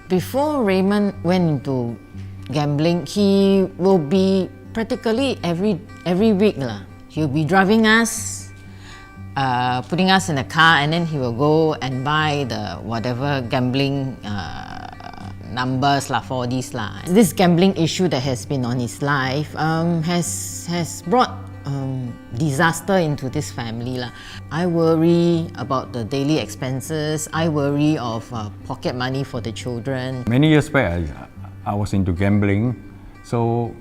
Before Raymond went into gambling, he will be practically every week he'll be driving us, putting us in a car, and then he will go and buy the whatever gambling numbers for these . This gambling issue that has been on his life has brought disaster into this family . I worry about the daily expenses. I worry of pocket money for the children. Many years back, I was into gambling. So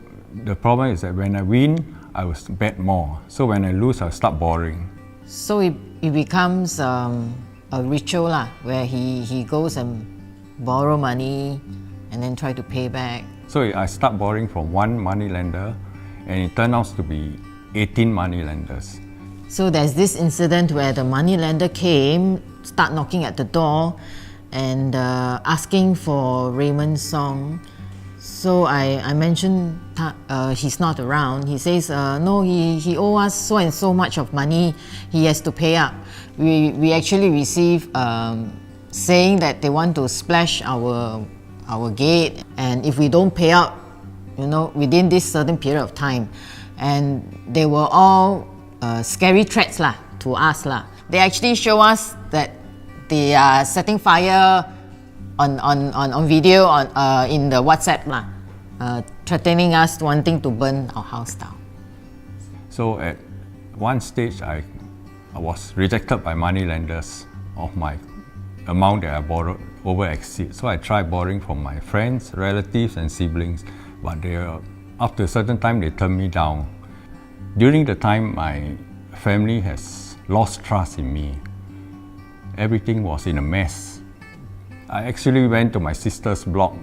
the problem is that when I win, I will bet more. So when I lose, I'll start borrowing. So it becomes a ritual where he goes and borrow money and then try to pay back. So I start borrowing from one money lender, and it turned out to be 18 money lenders. So there's this incident where the money lender came, start knocking at the door and asking for Raymond's song. So I mentioned he's not around. He says, no, he owes us so and so much of money. He has to pay up. We actually received saying that they want to splash our gate, and if we don't pay out, within this certain period of time. And they were all scary threats to us . They actually show us that they are setting fire on video in the WhatsApp threatening us, wanting to burn our house down. So at one stage, I was rejected by money lenders of my amount that I borrowed over exceed. So I tried borrowing from my friends, relatives and siblings, but after a certain time they turned me down. During the time, my family has lost trust in me. Everything was in a mess. I actually went to my sister's block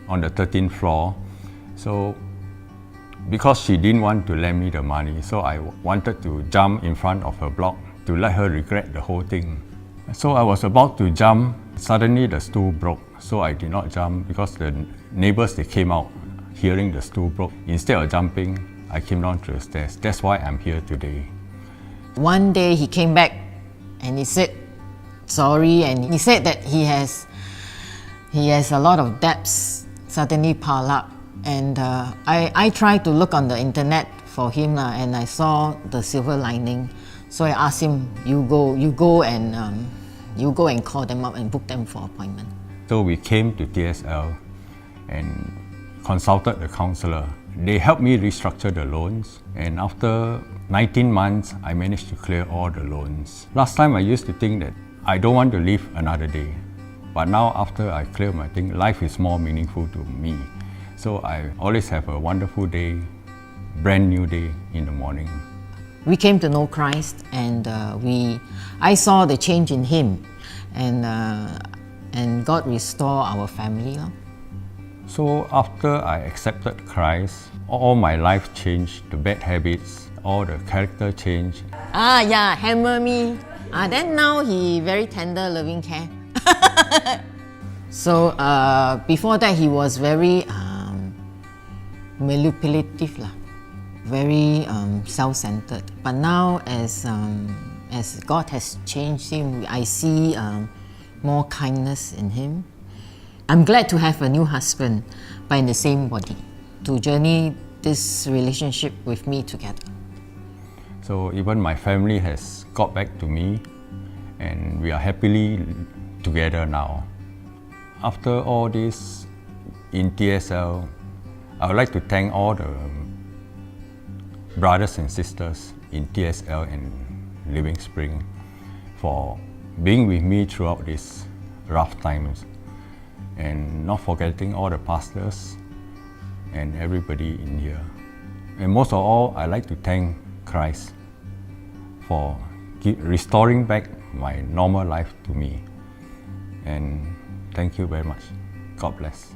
on the 13th floor. So because she didn't want to lend me the money, so I wanted to jump in front of her block to let her regret the whole thing. So I was about to jump. Suddenly the stool broke, so I did not jump because the neighbors, they came out hearing the stool broke. Instead of jumping, I came down to the stairs. That's why I'm here today. One day he came back and he said sorry, and he said that he has a lot of debts suddenly piled up. And I tried to look on the internet for him and I saw the silver lining. So I asked him, you go and call them up and book them for appointment. So we came to TSL and consulted the counselor. They helped me restructure the loans, and after 19 months, I managed to clear all the loans. Last time I used to think that I don't want to live another day. But now after I clear my thing, life is more meaningful to me. So I always have a wonderful day, brand new day in the morning. We came to know Christ, and I saw the change in him, and God restored our family. So after I accepted Christ, all my life changed, the bad habits, all the character changed. Yeah, hammer me. Then now he very tender, loving care. So before that he was very manipulative, very self-centered. But now as God has changed him, I see more kindness in him. I'm glad to have a new husband, but in the same body, to journey this relationship with me together. So even my family has got back to me, and we are happily together now. After all this in TSL, I would like to thank all the brothers and sisters in TSL and Living Spring for being with me throughout these rough times, and not forgetting all the pastors and everybody in here. And most of all, I'd like to thank Christ for restoring back my normal life to me. And thank you very much. God bless.